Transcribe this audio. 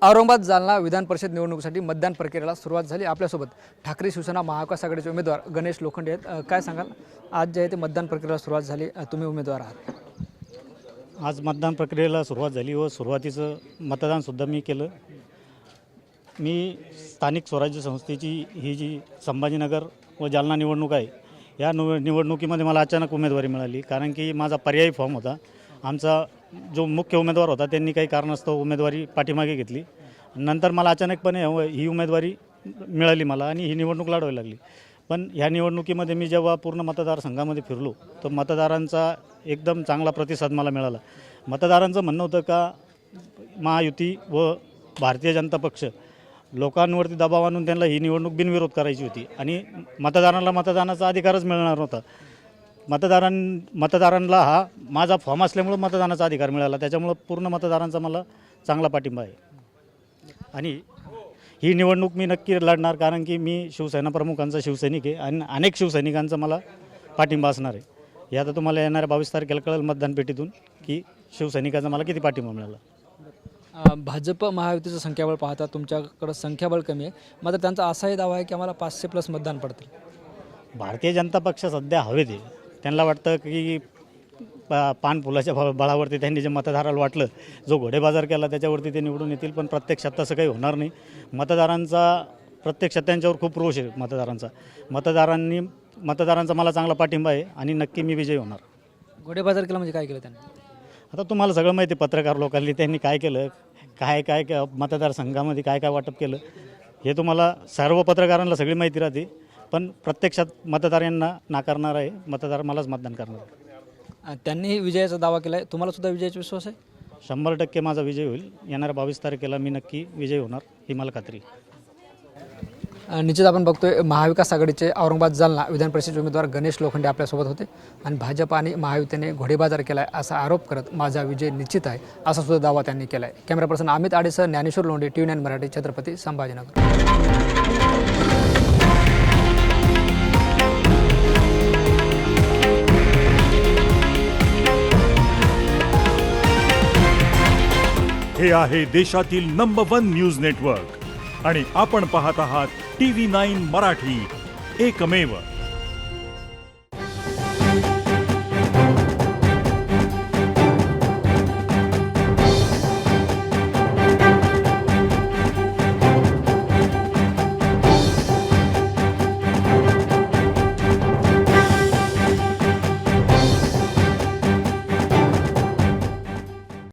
औरंगाबाद जालना विधान परिषद निवडणुकीसाठी मतदान प्रक्रियेला सुरुवात झाली। आपल्यासोबत ठाकरे शिवसेना महाविकास आघाडीचे उमेदवार गणेश लोखंडे आहेत। काय सांगाल, आज जे आहे ते मतदान प्रक्रियेला सुरुवात झाली, तुम्ही उमेदवार आहात। आज मतदान प्रक्रियेला सुरुवात झाली व सुरुवातीचं मतदानसुद्धा मी केलं। मी स्थानिक स्वराज्य संस्थेची ही जी संभाजीनगर व जालना निवडणूक आहे, या निवडणुकीमध्ये मला अचानक उमेदवारी मिळाली, कारण की माझा पर्यायी फॉर्म होता। आमचा जो मुख्य उमेदवार होता त्यांनी काही कारणास्तव उमेदवारी पाठीमागे घेतली। नंतर मला अचानकपणे ही उमेदवारी मिळाली मला आणि ही निवडणूक लढवावी लागली। पण ह्या निवडणुकीमध्ये मी जेव्हा पूर्ण मतदारसंघामध्ये फिरलो तर मतदारांचा एकदम चांगला प्रतिसाद मला मिळाला। मतदारांचं म्हणणं होतं का महायुती व भारतीय जनता पक्ष लोकांवरती दबाव आणून त्यांना ही निवडणूक बिनविरोध करायची होती आणि मतदारांना मतदानाचा अधिकारच मिळणार नव्हता। मतदारांना हा माझा फॉर्म असल्यामुळे मतदानाचा अधिकार मिळाला, त्याच्यामुळे पूर्ण मतदारांचा मला चांगला पाठिंबा आहे। आणि ही निवडणूक मी नक्की लढणार, कारण की मी शिवसेना प्रमुखांचा शिवसैनिक आहे आणि अनेक शिवसैनिकांचा मला पाठिंबा असणार आहे। हे आता तुम्हाला येणाऱ्या 22 तारखेला कळेल मतदान पेटीतून की शिवसैनिकांचा मला किती पाठिंबा मिळाला। भाजप महायुतीचं संख्याबळ पाहता तुमच्याकडं संख्याबळ कमी आहे, मात्र त्यांचा असाही दावा आहे की आम्हाला 500+ मतदान पडतील। भारतीय जनता पक्ष सध्या हवेत आहे। त्यांना वाटतं की पानफुलाच्या बळावरती त्यांनी जे मतदाराला वाटलं, जो घोडेबाजार केला त्याच्यावरती ते निवडून येतील, पण प्रत्यक्षात तसं काही होणार नाही। प्रत्यक्षात त्यांच्यावर खूप रोष आहे मतदारांचा मला चांगला पाठिंबा आहे आणि नक्की मी विजयी होणार। घोडेबाजार केला म्हणजे काय केलं त्यांनी? आता तुम्हाला सगळं माहिती आहे, पत्रकार लोकांनी त्यांनी काय केलं, काय मतदारसंघामध्ये काय वाटप केलं, हे तुम्हाला सर्व पत्रकारांना सगळी माहिती राहते। पण प्रत्यक्षात मतदारांना नाकारणार आहे, मतदार मलाच मतदान करणार आहे। त्यांनी विजयाचा दावा केला आहे, तुम्हाला सुद्धा विजयाचा विश्वास आहे? 100% माझा विजय होईल। येणाऱ्या 22 तारखेला मी नक्की विजय होणार, ही मला खात्री आहे। निश्चित आपण बघतोय महाविकास आघाडीचे औरंगाबाद जालना विधान परिषदेचे उमेदवार गणेश लोखंडे आपल्यासोबत होते आणि भाजप आणि महायुतीने घोडेबाजार केला आहे असा आरोप करत माझा विजय निश्चित आहे असा सुद्धा दावा त्यांनी केला आहे। कॅमेरा पर्सन अमित आडेसह ज्ञानेश्वर लोंढे, TV9 मराठी, छत्रपती संभाजीनगर। हे आहे देशातील नंबर 1 न्यूज नेटवर्क आणि आपण पाहत आहात TV9 मराठी, एकमेव।